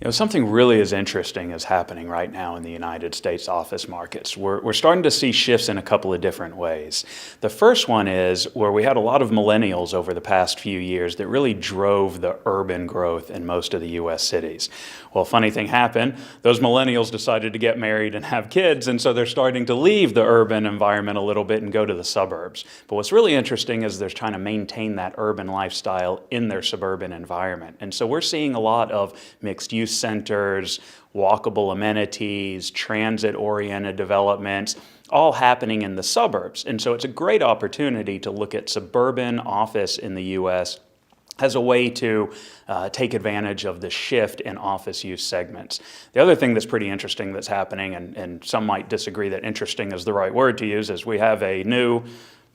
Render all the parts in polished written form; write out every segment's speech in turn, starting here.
Something really is interesting is happening right now in the United States office markets. We're starting to see shifts in a couple of different ways. The first one is where we had a lot of millennials over the past few years that really drove the urban growth in most of the U.S. cities. Well, a funny thing happened. Those millennials decided to get married and have kids, and so they're starting to leave the urban environment a little bit and go to the suburbs. But what's really interesting is they're trying to maintain that urban lifestyle in their suburban environment. And so we're seeing a lot of mixed-use centers, walkable amenities, transit-oriented developments, all happening in the suburbs. And so it's a great opportunity to look at suburban office in the U.S. as a way to take advantage of the shift in office use segments. The other thing that's pretty interesting that's happening, and some might disagree that interesting is the right word to use, is we have a new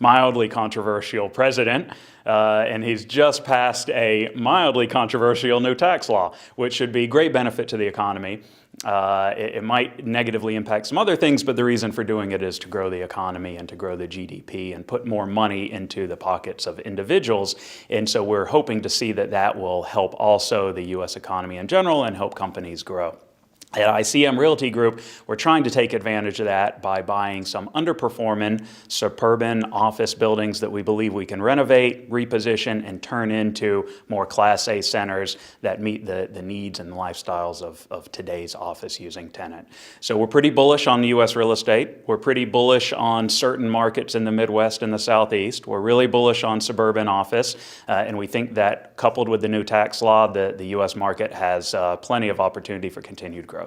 mildly controversial president, and he's just passed a mildly controversial new tax law, which should be great benefit to the economy. It might negatively impact some other things, but the reason for doing it is to grow the economy and to grow the GDP and put more money into the pockets of individuals. And so we're hoping to see that that will help also the U.S. economy in general and help companies grow. At ICM Realty Group, we're trying to take advantage of that by buying some underperforming suburban office buildings that we believe we can renovate, reposition, and turn into more Class A centers that meet the needs and lifestyles of today's office-using tenant. So we're pretty bullish on U.S. real estate. We're pretty bullish on certain markets in the Midwest and the Southeast. We're really bullish on suburban office, and we think that coupled with the new tax law, the U.S. market has plenty of opportunity for continued growth.